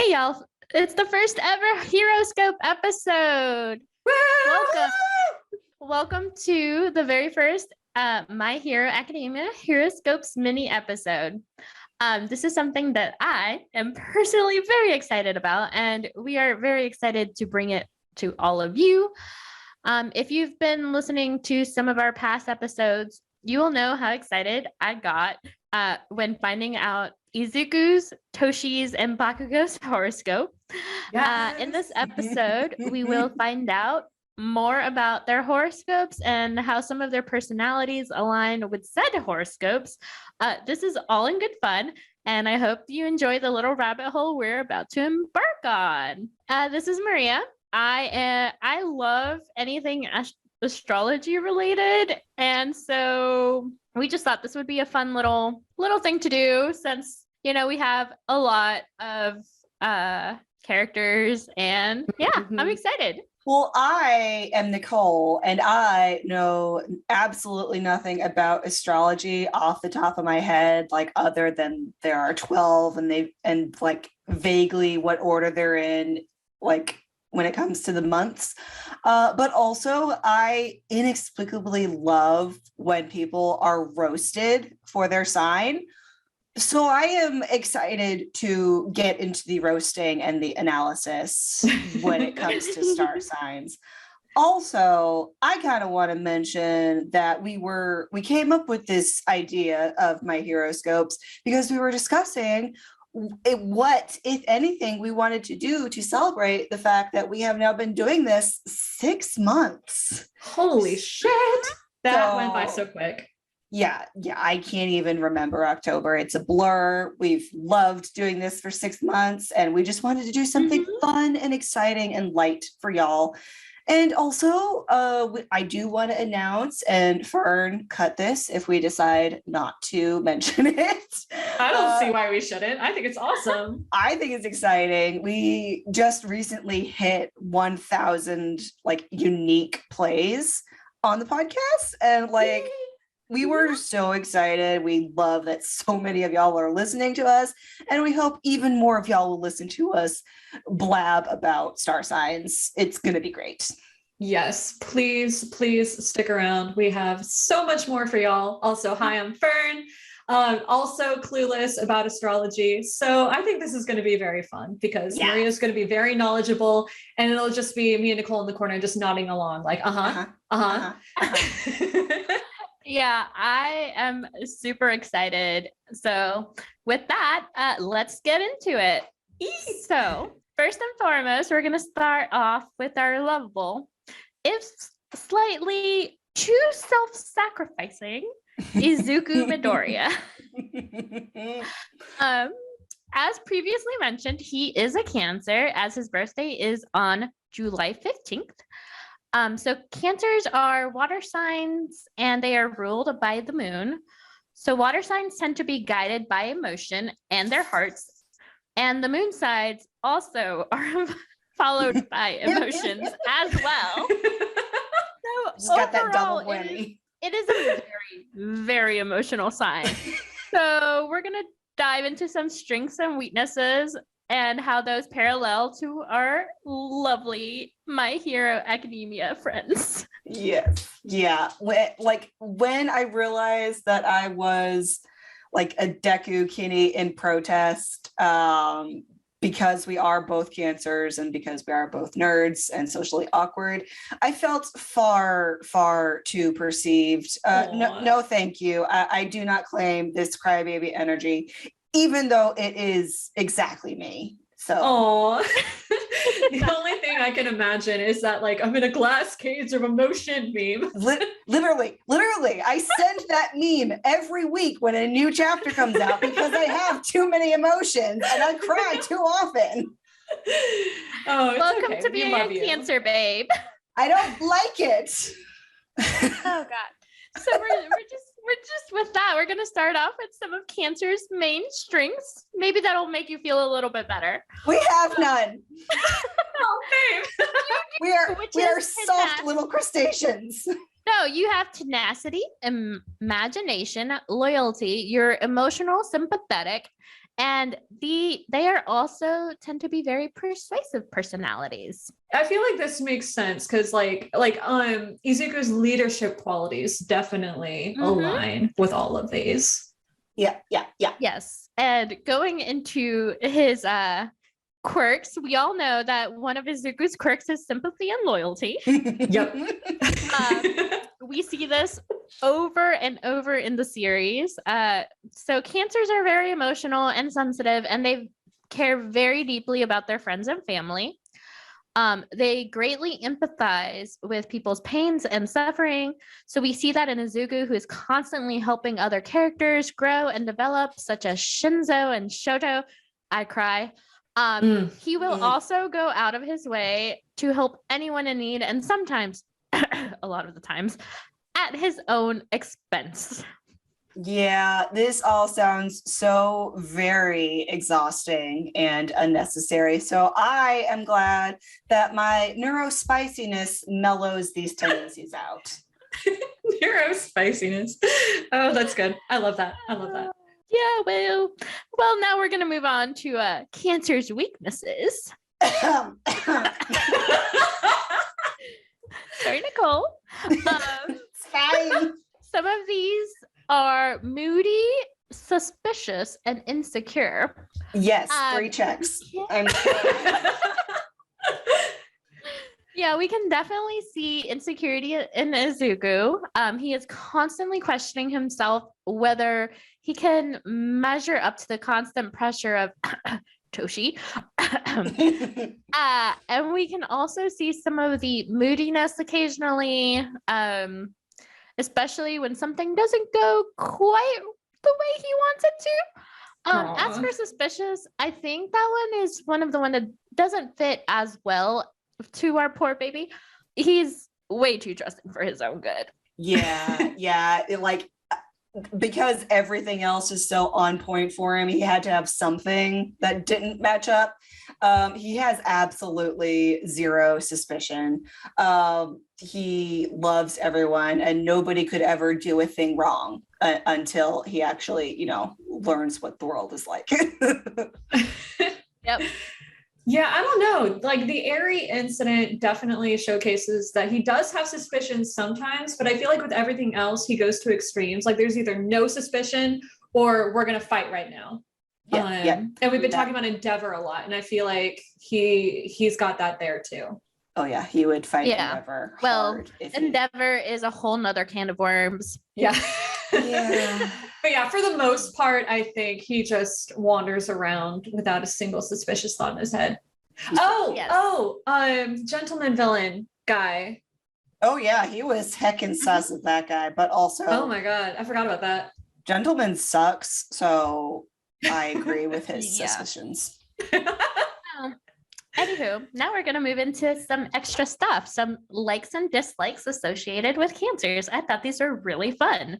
Hey y'all, it's the first ever Heroscope episode. Welcome to the very first My Hero Academia Heroscopes mini episode. This is something that I am personally very excited about, and we are very excited to bring it to all of you. If you've been listening to some of our past episodes, you will know how excited I got when finding out Izuku's, Toshi's, and Bakugo's horoscope. Yes. In this episode, we will find out more about their horoscopes and how some of their personalities align with said horoscopes. This is all in good fun, and I hope you enjoy the little rabbit hole we're about to embark on. This is Maria. I love anything astrology related, and so we just thought this would be a fun little thing to do since we have a lot of characters, and I'm excited. Well, I am Nicole, and I know absolutely nothing about astrology off the top of my head, like other than there are 12 and like vaguely what order they're in, like when it comes to the months. But also I inexplicably love when people are roasted for their sign. So I am excited to get into the roasting and the analysis when it comes to star signs. Also, I kind of want to mention that we came up with this idea of My Heroscopes because we were discussing what, if anything, we wanted to do to celebrate the fact that we have now been doing this 6 months. Holy shit. That went by so quick. Yeah, I can't even remember October. It's a blur. We've loved doing this for 6 months, and we just wanted to do something fun and exciting and light for y'all. And also, I do want to announce, and Fern, cut this if we decide not to mention it. I don't see why we shouldn't. I think it's awesome. I think it's exciting. We just recently hit 1,000 unique plays on the podcast, and we were so excited. We love that so many of y'all are listening to us, and we hope even more of y'all will listen to us blab about star signs. It's going to be great. Yes, please stick around. We have so much more for y'all. Also, hi, I'm Fern. Also clueless about astrology. So I think this is going to be very fun because Maria's going to be very knowledgeable, and it'll just be me and Nicole in the corner just nodding along like, Yeah, I am super excited. So with that, let's get into it. So first and foremost, we're going to start off with our lovable, if slightly too self-sacrificing, Izuku Midoriya. As previously mentioned, he is a Cancer, as his birthday is on July 15th. So Cancers are water signs, and they are ruled by the moon. So water signs tend to be guided by emotion and their hearts, and the moon sides also are followed by emotions as well. So just got that double whammy. It is a very, very emotional sign. So we're gonna dive into some strengths and weaknesses and how those parallel to our lovely My Hero Academia friends. Yes. Yeah. When I realized that I was like a Deku Kinney in protest, because we are both Cancers and because we are both nerds and socially awkward, I felt far, far too perceived. No, thank you. I do not claim this crybaby energy, even though it is exactly me. So the only thing I can imagine is that I'm in a glass cage of emotion meme. Literally, I send that meme every week when a new chapter comes out because I have too many emotions and I cry too often. Welcome to being a Cancer, babe. I don't like it. Oh God. So we're just with that. We're going to start off with some of Cancer's main strengths. Maybe that'll make you feel a little bit better. We have none. Oh, babe. we are soft little crustaceans. No, you have tenacity, imagination, loyalty. You're emotional, sympathetic, And they are also tend to be very persuasive personalities. I feel like this makes sense because Izuku's leadership qualities definitely align with all of these. Yeah. Yes. And going into his quirks, we all know that one of Izuku's quirks is sympathy and loyalty. Yep. We see this over and over in the series. So cancers are very emotional and sensitive, and they care very deeply about their friends and family. They greatly empathize with people's pains and suffering. So we see that in Izuku, who is constantly helping other characters grow and develop, such as Shinzo and Shoto. I cry. He will also go out of his way to help anyone in need, and sometimes, a lot of the times, at his own expense. Yeah, this all sounds so very exhausting and unnecessary. So I am glad that my neurospiciness mellows these tendencies out. Neurospiciness. Oh, that's good. I love that. Yeah, well, now we're going to move on to Cancer's weaknesses. Sorry, Nicole. It's fine. Some of these are moody, suspicious, and insecure. Yes, 3 checks. Yeah, we can definitely see insecurity in Izuku. He is constantly questioning himself whether he can measure up to the constant pressure of Toshi. And we can also see some of the moodiness occasionally, especially when something doesn't go quite the way he wants it to. As for suspicious, I think that one is one of the one that doesn't fit as well to our poor baby. He's way too trusting for his own good. Yeah. Because everything else is so on point for him, he had to have something that didn't match up. He has absolutely zero suspicion. He loves everyone, and nobody could ever do a thing wrong until he actually, learns what the world is like. Yep. Yeah, I don't know. Like the Aerie incident definitely showcases that he does have suspicions sometimes, but I feel like with everything else, he goes to extremes. Like there's either no suspicion or we're going to fight right now. Yeah. And we've been talking about Endeavor a lot, and I feel like he's got that there too. Oh yeah, he would fight Endeavor. Well, Endeavor is a whole nother can of worms. Yeah. Yeah. But yeah, for the most part, I think he just wanders around without a single suspicious thought in his head. Gentleman villain guy. Oh yeah, he was heckin' sus at that guy, but also oh my god, I forgot about that. Gentleman sucks, so I agree with his suspicions. Anywho, now we're going to move into some extra stuff, some likes and dislikes associated with cancers. I thought these were really fun.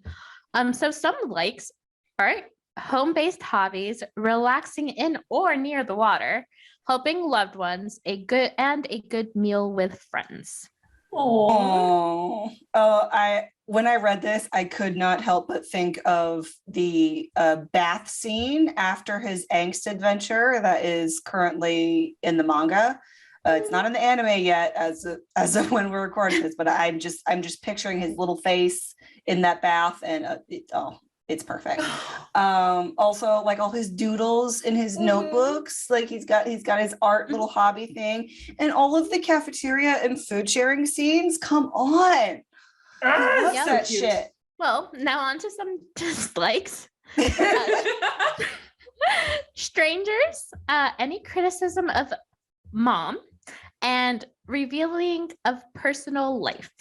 So some likes are home-based hobbies, relaxing in or near the water, helping loved ones, a good meal with friends. Oh, when I read this, I could not help but think of the bath scene after his angst adventure that is currently in the manga. It's not in the anime yet, as of when we're recording this, but I'm just picturing his little face in that bath, and it's perfect. Also, like all his doodles in his notebooks, like he's got his art little hobby thing, and all of the cafeteria and food sharing scenes. Come on, I love that shit. Well, now on to some dislikes. Strangers, any criticism of mom, and revealing of personal life.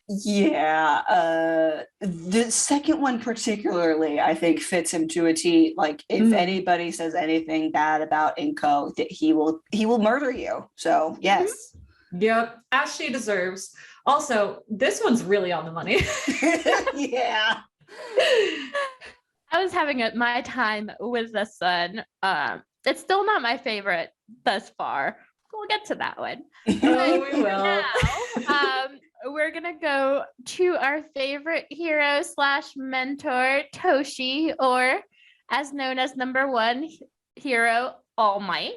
Yeah, the second one particularly, I think, fits him to a T. Like, if anybody says anything bad about Inko, that he will murder you. So yes. Yep, as she deserves. Also, this one's really on the money. Yeah. I was having my time with the sun. It's still not my favorite thus far. We'll get to that one. Oh, we will. Now, we're gonna go to our favorite hero / mentor, Toshi, or as known as number one hero, All Might.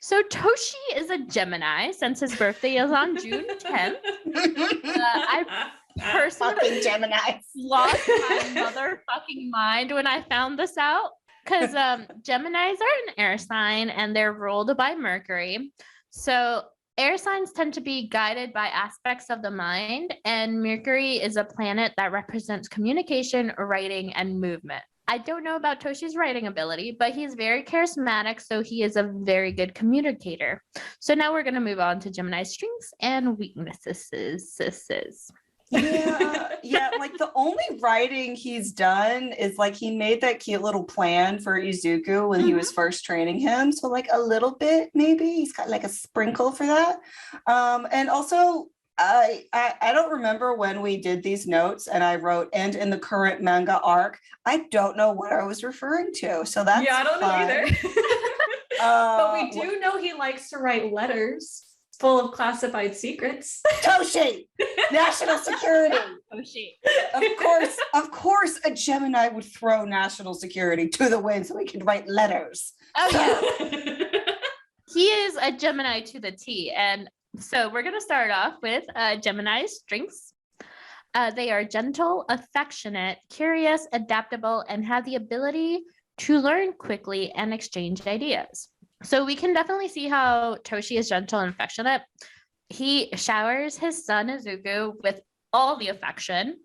So Toshi is a Gemini since his birthday is on June 10th. I personally Fucking Gemini. lost my motherfucking mind when I found this out because Geminis are an air sign and they're ruled by Mercury. So air signs tend to be guided by aspects of the mind, and Mercury is a planet that represents communication, writing, and movement. I don't know about Toshi's writing ability, but he's very charismatic, so he is a very good communicator. So now we're going to move on to Gemini's strengths and weaknesses. Yeah, like the only writing he's done is like he made that cute little plan for Izuku when he was first training him. So like a little bit, maybe he's got like a sprinkle for that. And also I don't remember when we did these notes and I wrote and in the current manga arc. I don't know what I was referring to. So that's I don't know either. But we do know he likes to write letters full of classified secrets. Toshi, national security. Toshi. Of course, a Gemini would throw national security to the wind so he could write letters. Oh yeah. He is a Gemini to the T. And so we're going to start off with Gemini's strengths. They are gentle, affectionate, curious, adaptable, and have the ability to learn quickly and exchange ideas. So we can definitely see how Toshi is gentle and affectionate. He showers his son Izuku with all the affection.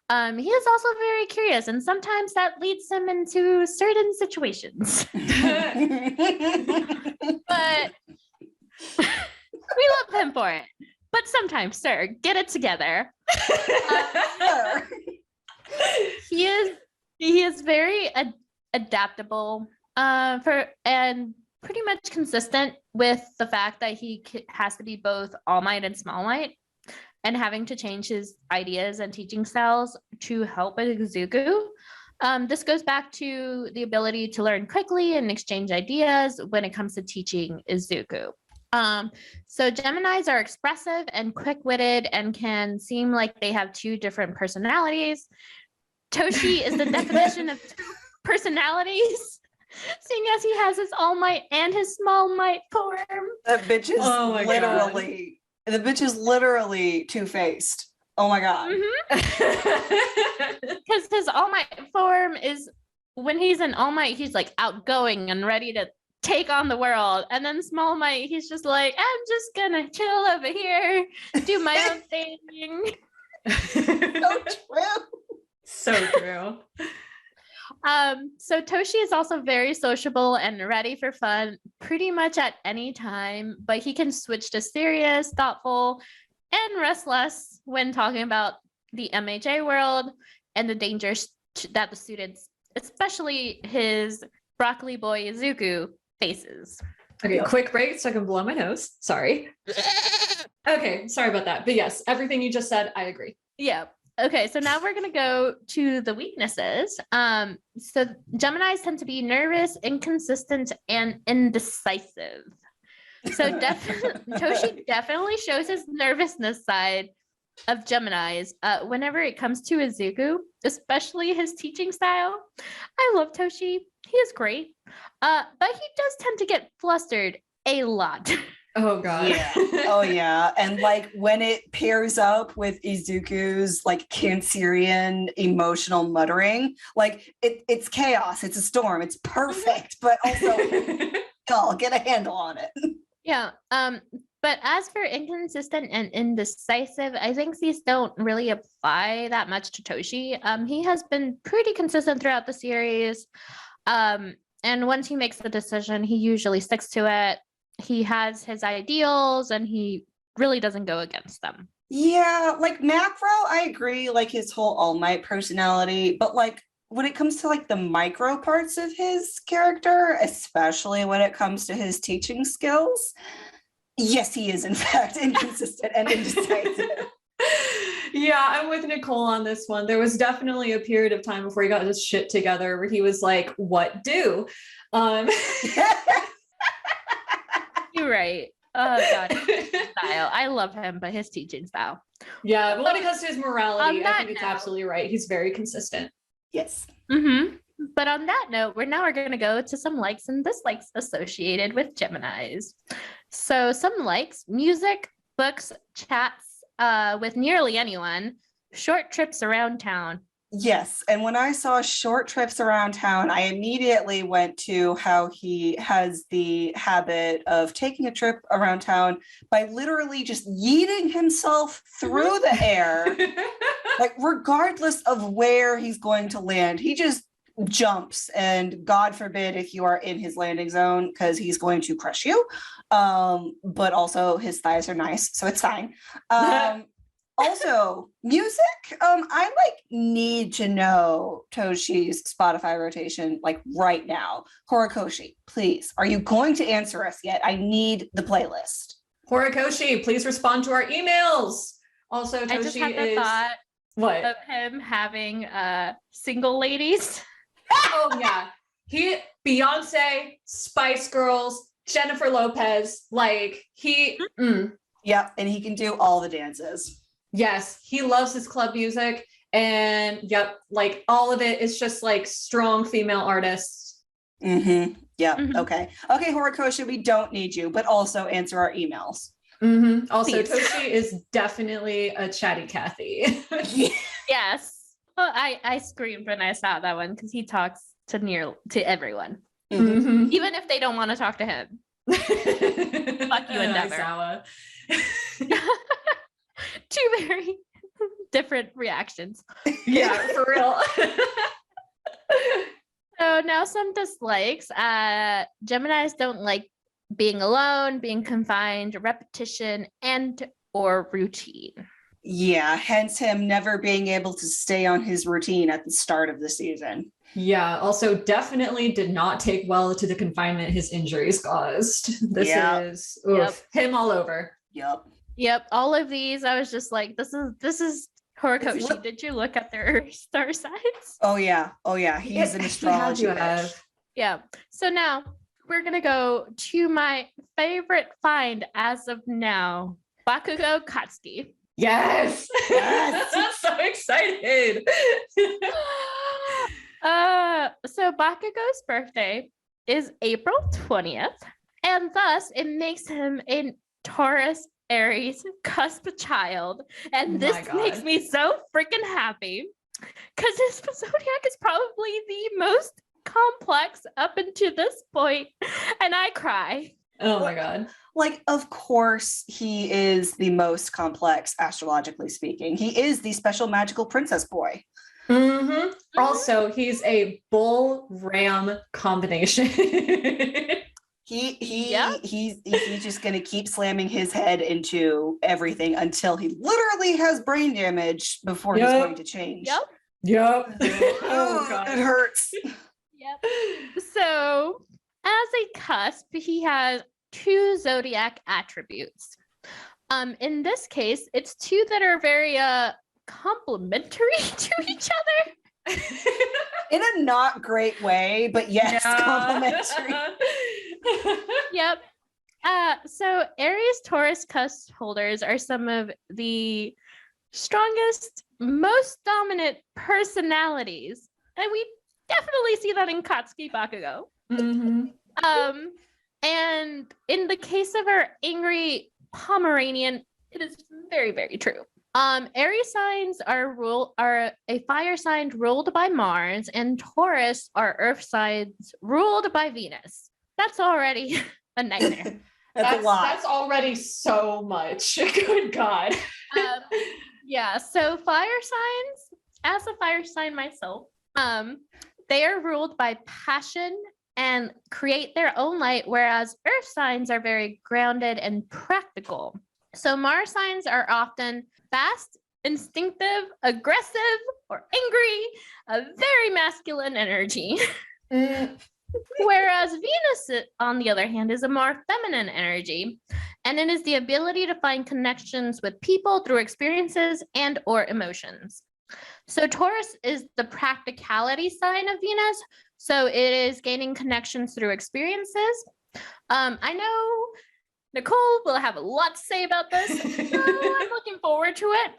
He is also very curious, and sometimes that leads him into certain situations. But we love him for it. But sometimes, sir, get it together. He is very adaptable and pretty much consistent with the fact that he has to be both All Might and Small Might, and having to change his ideas and teaching styles to help Izuku. This goes back to the ability to learn quickly and exchange ideas when it comes to teaching Izuku. So Geminis are expressive and quick-witted and can seem like they have two different personalities. Toshi is the definition of personalities, seeing as he has his All Might and his Small Might form. That bitch is the bitch is literally two-faced. Oh my god. Because his All Might form is when he's an All Might, he's like outgoing and ready to take on the world. And then Small Might, he's just like, I'm just gonna chill over here, do my own thing. So true. So true. So Toshi is also very sociable and ready for fun pretty much at any time, but he can switch to serious, thoughtful, and restless when talking about the MHA world and the dangers that the students, especially his broccoli boy Izuku, faces. Okay, quick break so I can blow my nose. Sorry. Okay, sorry about that. But yes, everything you just said, I agree. Yeah. Okay, so now we're going to go to the weaknesses. So Geminis tend to be nervous, inconsistent, and indecisive. So Toshi definitely shows his nervousness side of Geminis whenever it comes to Izuku, especially his teaching style. I love Toshi. He is great. But he does tend to get flustered a lot. Oh god. Yeah. Oh yeah. And like when it pairs up with Izuku's like Cancerian emotional muttering, like it's chaos, it's a storm, it's perfect, but also y'all get a handle on it. Yeah. But as for inconsistent and indecisive, I think these don't really apply that much to Toshi. He has been pretty consistent throughout the series. And once he makes the decision, he usually sticks to it. He has his ideals and he really doesn't go against them. Yeah, like macro, I agree, like his whole All Might personality, but like when it comes to like the micro parts of his character, especially when it comes to his teaching skills, yes, he is in fact inconsistent and indecisive. Yeah, I'm with Nicole on this one. There was definitely a period of time before he got his shit together where he was like, what do? You're right. Oh god, his style. I love him, but his teaching style. Yeah, but when it comes to his morality, I think it's note, absolutely right. He's very consistent. Yes. Mm-hmm. But on that note, we're going to go to some likes and dislikes associated with Geminis. So some likes: music, books, chats with nearly anyone, short trips around town. Yes. And when I saw short trips around town, I immediately went to how he has the habit of taking a trip around town by literally just yeeting himself through the air. Like, regardless of where he's going to land, he just jumps. And God forbid if you are in his landing zone, because he's going to crush you. But also his thighs are nice, so it's fine. Also, music. I need to know Toshi's Spotify rotation right now. Horikoshi, please. Are you going to answer us yet? I need the playlist. Horikoshi, please respond to our emails. Also, Toshi I just had the thought of him having single ladies. Oh yeah, Beyonce, Spice Girls, Jennifer Lopez. Yep, and he can do all the dances. Yes, he loves his club music, and all of it is just strong female artists. Mm-hmm. Yeah. Mm-hmm. Okay, Horikoshi, we don't need you, but also answer our emails. Mm-hmm. Also, Toshi is definitely a chatty Cathy. Yes. Well, I screamed when I saw that one because he talks to everyone, even if they don't want to talk to him. Fuck you, Endeavor. Two very different reactions. Yeah, for real. So now some dislikes. Geminis don't like being alone, being confined, repetition, and or routine. Yeah, hence him never being able to stay on his routine at the start of the season. Yeah, also definitely did not take well to the confinement his injuries caused. This is him all over. Yep, all of these, I was just like, this is Horikoshi. Did you look at their star signs? Oh yeah, he's an astrology bitch. Yeah, so now we're gonna go to my favorite find as of now, Bakugo Katsuki. Yes! I'm so excited. So Bakugo's birthday is April 20th, and thus it makes him a Taurus Aries cusp child, and this makes me so freaking happy because his zodiac is probably the most complex up until this point, and I cry. Oh my god. Of course he is the most complex astrologically speaking. He is the special magical princess boy. Mm-hmm. Also, he's a bull ram combination. He's just gonna keep slamming his head into everything until he literally has brain damage before he's going to change. Yep. Oh god, it hurts. Yep. So as a cusp, he has two zodiac attributes. In this case, it's two that are very complementary to each other. In a not great way, but yes, complementary. Yep. So Aries Taurus cusp holders are some of the strongest, most dominant personalities. And we definitely see that in Katsuki Bakugo. Mm-hmm. And in the case of our angry Pomeranian, it is very, very true. Aries signs are a fire sign ruled by Mars, and Taurus are earth signs ruled by Venus. That's already a nightmare. That's a lot. That's already so much. Good God. Yeah. So fire signs, as a fire sign myself, they are ruled by passion and create their own light, whereas earth signs are very grounded and practical. So Mars signs are often fast, instinctive, aggressive, or angry, a very masculine energy. Whereas Venus, on the other hand, is a more feminine energy, and it is the ability to find connections with people through experiences and or emotions. So Taurus is the practicality sign of Venus, so it is gaining connections through experiences. I know Nicole will have a lot to say about this. So I'm looking forward to it.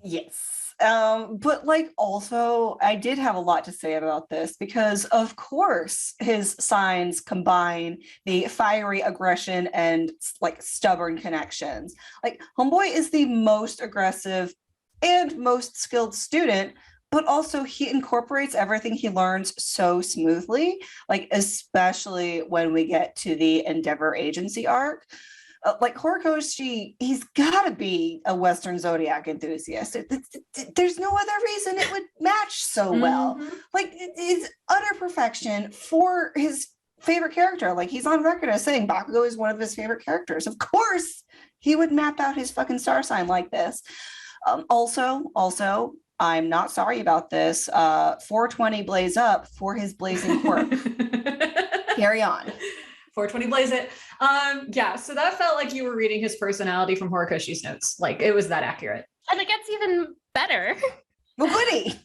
Yes. But like also I did have a lot to say about this because of course his signs combine the fiery aggression and like stubborn connections. Like homeboy is the most aggressive and most skilled student, but also he incorporates everything he learns so smoothly, like especially when we get to the Endeavor Agency arc. Like Horikoshi, he's got to be a Western Zodiac enthusiast. There's no other reason it would match so well. Like it's utter perfection for his favorite character. Like he's on record as saying Bakugo is one of his favorite characters. Of course, he would map out his fucking star sign like this. Also, I'm not sorry about this. 420 blaze up for his blazing quirk. Carry on. 420 blaze it. Yeah, so that felt like you were reading his personality from Horikoshi's notes. Like it was that accurate. And it gets even better. Well, goody.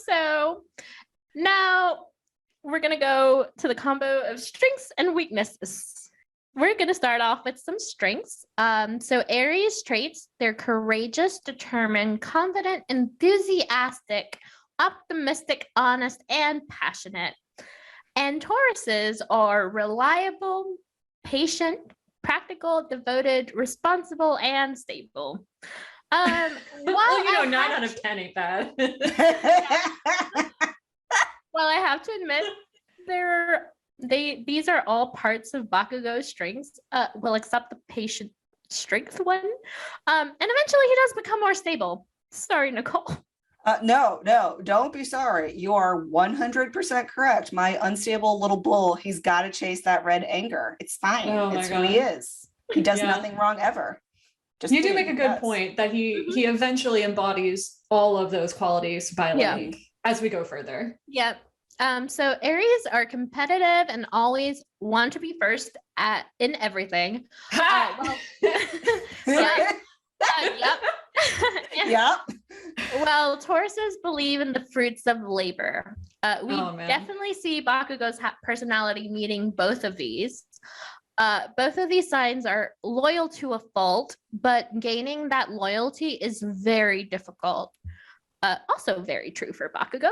So now we're going to go to the combo of strengths and weaknesses. We're going to start off with some strengths. So Aries traits, they're courageous, determined, confident, enthusiastic, optimistic, honest, and passionate. And Tauruses are reliable, patient, practical, devoted, responsible, and stable. Well, 9 out of 10 ain't bad. Well, I have to admit, these are all parts of Bakugo's strengths. Well, except the patient strength one. And eventually he does become more stable. Sorry, Nicole. No, don't be sorry. You are 100% correct. My unstable little bull, he's got to chase that red anger. It's fine. It's who he is. He does nothing wrong ever. You do make a good point that he eventually embodies all of those qualities by as we go further. Yep. So Aries are competitive and always want to be first in everything. Yep. Yep. Well, Tauruses believe in the fruits of labor. We definitely see Bakugo's personality meeting both of these. Both of these signs are loyal to a fault, but gaining that loyalty is very difficult. Also very true for Bakugo.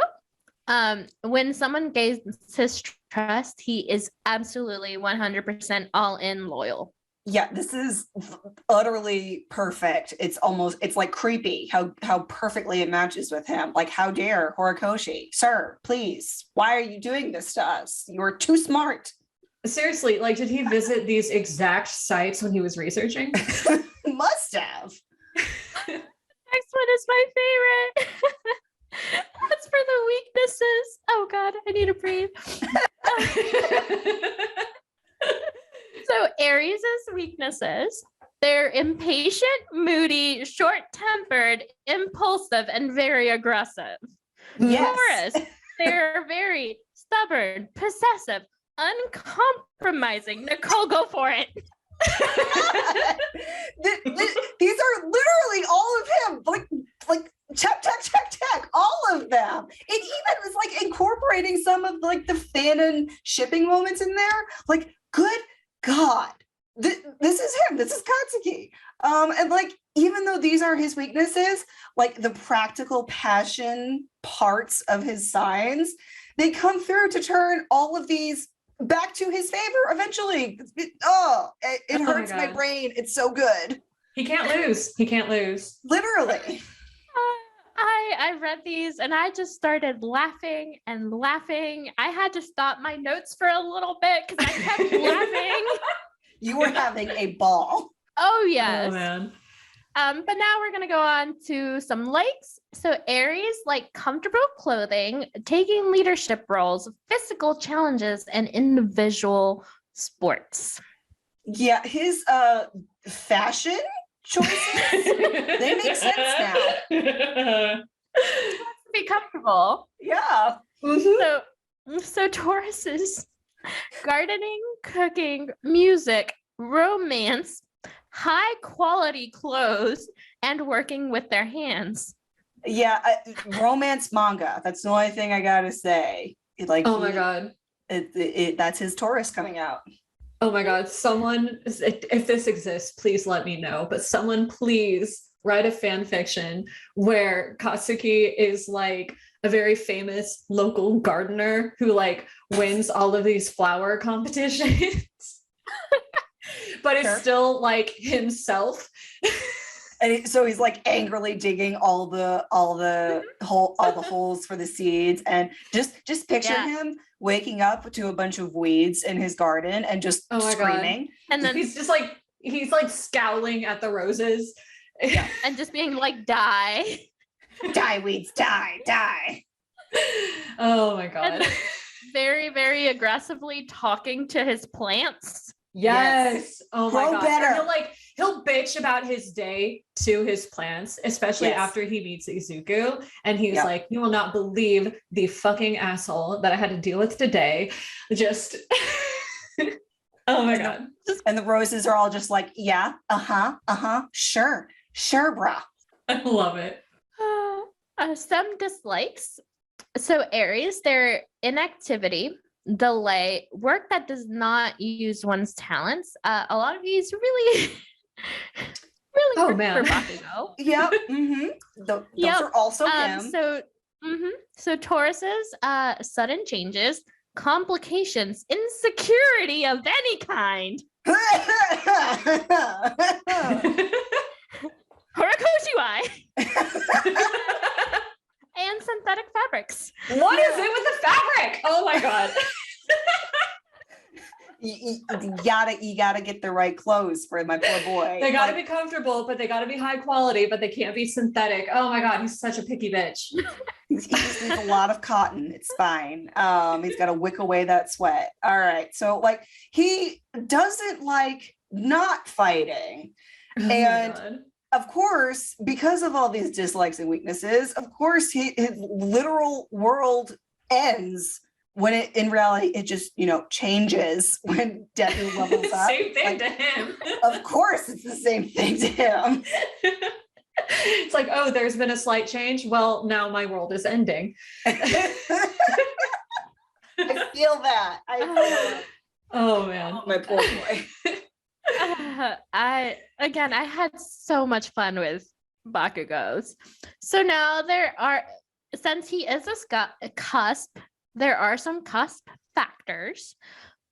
When someone gains his trust, he is absolutely 100% all in loyal. Yeah, this is utterly perfect. It's like creepy how perfectly it matches with him. Like, how dare Horikoshi, sir, please, why are you doing this to us? You're too smart. Seriously, like, did he visit these exact sites when he was researching? Must have. Next one is my favorite. That's for the weaknesses. Oh God, I need to breathe. So Aries' weaknesses, they're impatient, moody, short-tempered, impulsive, and very aggressive. Yes. Taurus, they're very stubborn, possessive, uncompromising. Nicole, go for it. These are literally all of him. Like check, all of them. It even was like incorporating some of like the fanon shipping moments in there. Like, good God, this is him. This is Katsuki. And like, even though these are his weaknesses, like the practical passion parts of his signs, they come through to turn all of these back to his favor eventually. It hurts my brain. It's so good. He can't lose. Literally. I read these and I just started laughing and laughing. I had to stop my notes for a little bit because I kept laughing. You were having a ball. Oh, yes. Oh, man. But now we're going to go on to some likes. So Aries like comfortable clothing, taking leadership roles, physical challenges, and individual sports. Yeah, his fashion choices, they make sense now. He wants to be comfortable. Yeah. Mm-hmm. So Taurus is gardening, cooking, music, romance, high quality clothes, and working with their hands. Yeah, romance manga. That's the only thing I gotta say. Like, oh my God, that's his Taurus coming out. Oh my God, someone, if this exists, please let me know. But someone please write a fan fiction where Katsuki is like a very famous local gardener who like wins all of these flower competitions, but is still like himself. And so he's like angrily digging all the holes for the seeds, and just picture him waking up to a bunch of weeds in his garden and just screaming. God. And then he's like scowling at the roses. Yeah. And just being like, die. Die, weeds, die. Oh my God. And very, very aggressively talking to his plants. Yes. Oh my God. Better. And he'll bitch about his day to his plants, especially after he meets Izuku. And he's like, you will not believe the fucking asshole that I had to deal with today. Just oh my God. And the roses are all just like, yeah, sure, brah. I love it. Some dislikes. So Aries, their inactivity, delay, work that does not use one's talents. A lot of these really oh work man for Bakugo. Yep. Those are also him. So Tauruses, sudden changes, complications, insecurity of any kind. Horikoshi-wai. And synthetic fabrics. What is it with the fabric? Oh my God. you gotta get the right clothes for my poor boy. They gotta be comfortable, but they gotta be high quality, but they can't be synthetic. Oh my God, he's such a picky bitch. He just needs a lot of cotton. It's fine. He's got to wick away that sweat. All right. So like he doesn't like not fighting. Oh And of course, because of all these dislikes and weaknesses, of course, his literal world ends when in reality, it just, changes when Deku levels up. Same thing to him. Of course, it's the same thing to him. It's like, oh, there's been a slight change. Well, now my world is ending. I feel that. Oh man. Oh, my poor boy. I had so much fun with Bakugos. So now since he is a cusp, there are some cusp factors.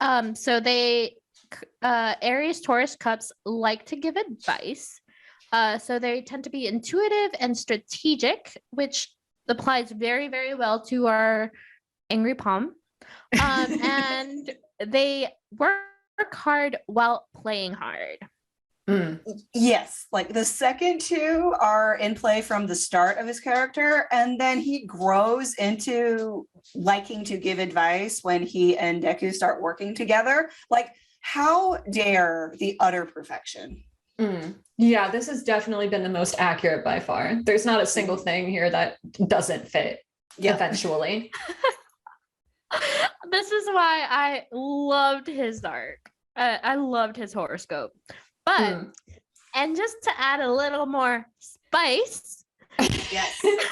So Aries Taurus cups like to give advice. So they tend to be intuitive and strategic, which applies very, very well to our angry palm. And they work hard while playing hard. Yes, like the second two are in play from the start of his character, and then he grows into liking to give advice when he and Deku start working together. Like, how dare the utter perfection? Yeah, this has definitely been the most accurate by far. There's not a single thing here that doesn't fit eventually. This is why I loved his arc. I loved his horoscope. But, and just to add a little more spice, yes, we're going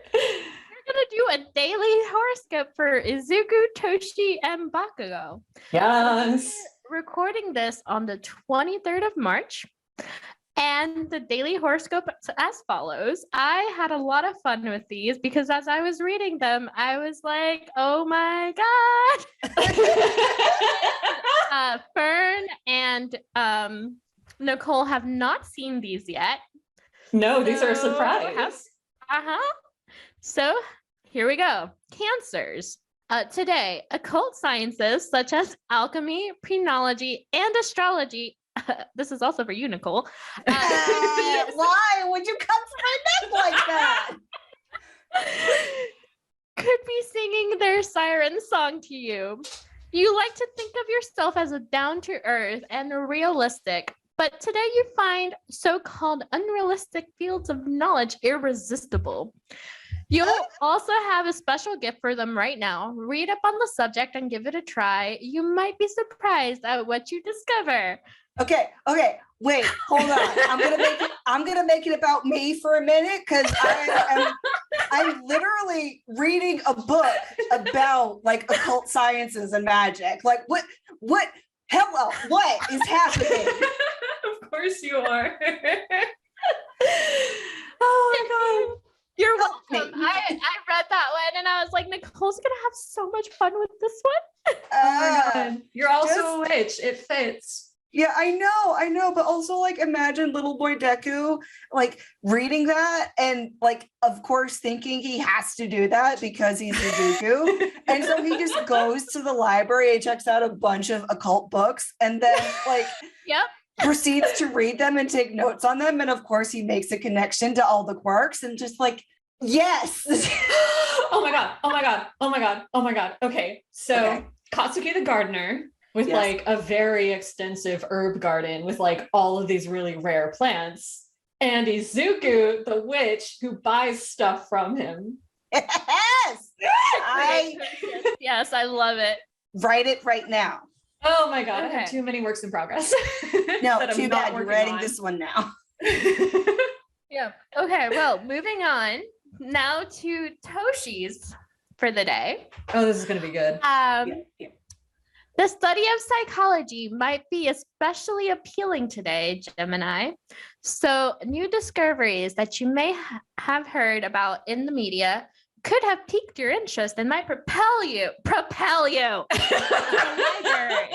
to do a daily horoscope for Izuku, Toshi, and Bakugo. Yes. We're recording this on the 23rd of March. And the daily horoscope as follows. I had a lot of fun with these because as I was reading them, I was like, oh my God. Fern and Nicole have not seen these yet. No, these are a surprise. So here we go. Cancers. Today, occult sciences such as alchemy, phrenology, and astrology. This is also for you, Nicole. Why would you come for my neck like that? Could be singing their siren song to you. You like to think of yourself as a down-to-earth and realistic, but today you find so-called unrealistic fields of knowledge irresistible. You'll also have a special gift for them right now. Read up on the subject and give it a try. You might be surprised at what you discover. Okay, wait, hold on. I'm gonna make it about me for a minute because I'm literally reading a book about like occult sciences and magic. Like what hello, what is happening? Of course you are. fun with this one. Oh my God. You're also just- a witch. It fits. Yeah, I know, but also like imagine little boy Deku like reading that and like of course thinking he has to do that because he's Izuku. And so he just goes to the library and checks out a bunch of occult books and then like Yep. proceeds to read them and take notes on them. And of course he makes a connection to all the quirks and just like, yes. Oh my God. Oh my God. Oh my God. Oh my God. Okay. So Okay. Katsuki the gardener with Yes. like a very extensive herb garden with like all of these really rare plants. And Izuku, the witch who buys stuff from him. Yes. I Yes, I love it. write it right now. Oh my God. I have Okay. too many works in progress. No, that I'm too not bad. You're working writing on. this one now. Yeah. Okay. Well, moving on now to Toshi's for the day. Oh, this is going to be good. Yeah. The study of psychology might be especially appealing today, Gemini. So, new discoveries that you may have heard about in the media could have piqued your interest and might propel you to the library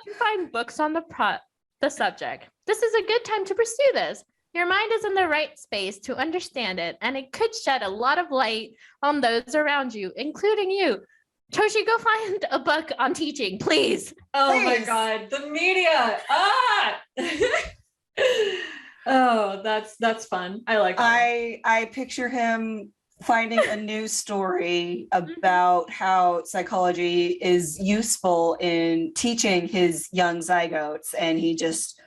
to find books on the subject. This is a good time to pursue this. Your mind is in the right space to understand it, and it could shed a lot of light on those around you, including you. Toshi, go find a book on teaching, please. Oh my Please. God, the media. Ah. Oh, that's fun. I like that. I picture him finding a news story about how psychology is useful in teaching his young zygotes, and he just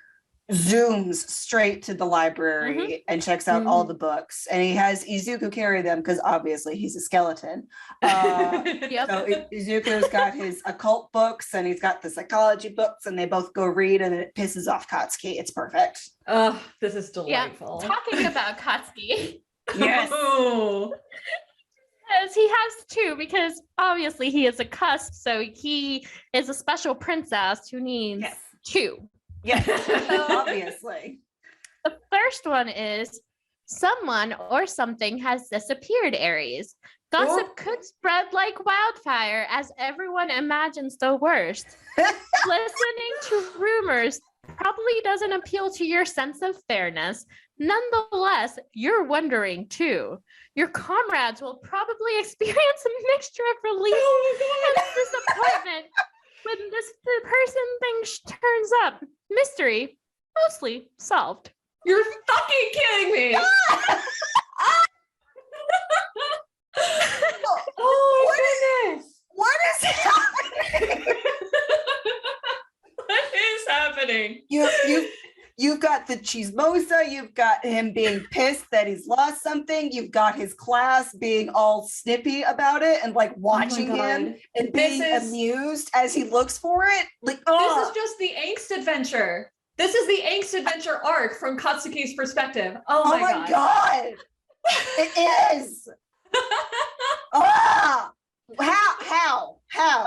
zooms straight to the library and checks out all the books, and he has Izuku carry them because obviously he's a skeleton. Yep. So Izuku's got his occult books and he's got the psychology books, and they both go read, and it pisses off Katsuki. It's perfect. Oh, this is Yeah. delightful. Talking about Katsuki, Yes. Oh. as he has two, because obviously he is a cusp, so he is a special princess who needs Yes. two. Yes. Obviously. The first one is someone or something has disappeared, Aries. Gossip could spread like wildfire as everyone imagines the worst. Listening to rumors probably doesn't appeal to your sense of fairness. Nonetheless, you're wondering too. Your comrades will probably experience a mixture of relief and disappointment when the person thing turns up. Mystery mostly solved. You're fucking kidding me. Oh my goodness. What is happening? What is happening? You've got the chismosa, you've got him being pissed that he's lost something, you've got his class being all snippy about it and like watching him and being amused as he looks for it. Like, This is just the angst adventure. This is the angst adventure arc from Katsuki's perspective. Oh my god. It is. How?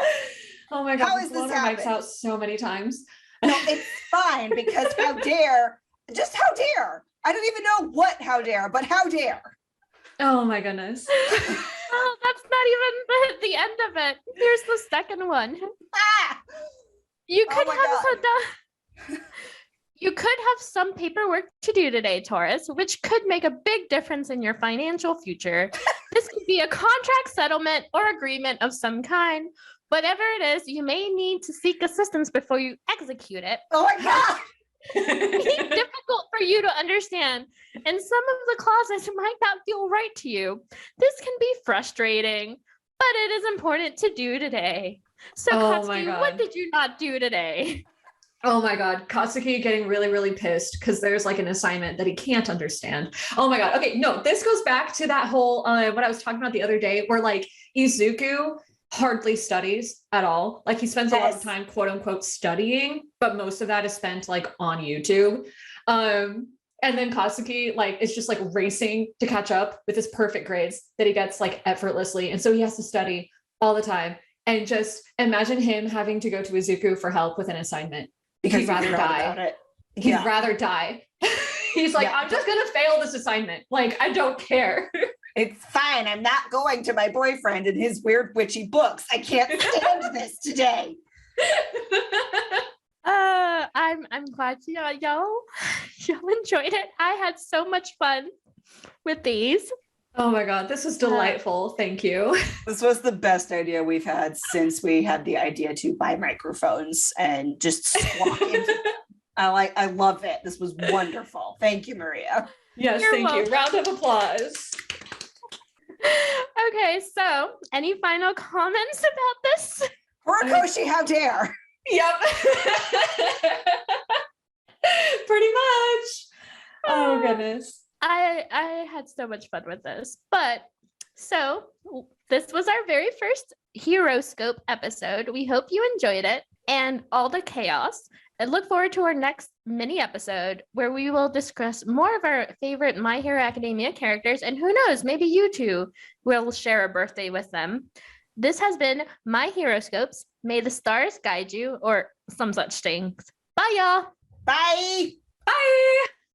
Oh my god, How this is this loner mic's happening? out so many times. No, it's fine because how dare? I don't even know how dare, but how dare. Oh my goodness. Oh, that's not even the end of it. Here's the second one. Ah! You Oh could my have you could have some paperwork to do today, Taurus, which could make a big difference in your financial future. This could be a contract settlement or agreement of some kind. Whatever it is, you may need to seek assistance before you execute it. Oh my god. It's difficult for you to understand, and some of the clauses might not feel right to you. This can be frustrating, but it is important to do today. So, Oh my Katsuki, God. what did you not do today? Oh my god, Katsuki getting really, really pissed because there's like an assignment that he can't understand. Oh my god. Okay, no, this goes back to that whole what I was talking about the other day, where like Izuku hardly studies at all. Like he spends a lot of time, quote unquote, studying, but most of that is spent like on YouTube. And then Katsuki like is just like racing to catch up with his perfect grades that he gets like effortlessly, and so he has to study all the time. And just imagine him having to go to Izuku for help with an assignment. Because He'd rather die. He'd Yeah. rather die. He's like, Yeah. I'm just gonna fail this assignment. Like, I don't care. It's fine. I'm not going to my boyfriend and his weird witchy books. I can't stand this today. I'm glad y'all enjoyed it. I had so much fun with these. Oh my God, this was delightful. Thank you. This was the best idea we've had since we had the idea to buy microphones and just squawk into them. I love it. This was wonderful. Thank you, Maria. Yes, You're thank welcome. you. Round of applause. Okay, so any final comments about this? Horikoshi, how dare! Yep. Pretty much. Oh goodness. I had so much fun with this. But so this was our very first Heroscope episode. We hope you enjoyed it and all the chaos. And look forward to our next mini episode where we will discuss more of our favorite My Hero Academia characters. And who knows, maybe you two will share a birthday with them. This has been My Heroscopes. May the stars guide you, or some such things. Bye, y'all. Bye!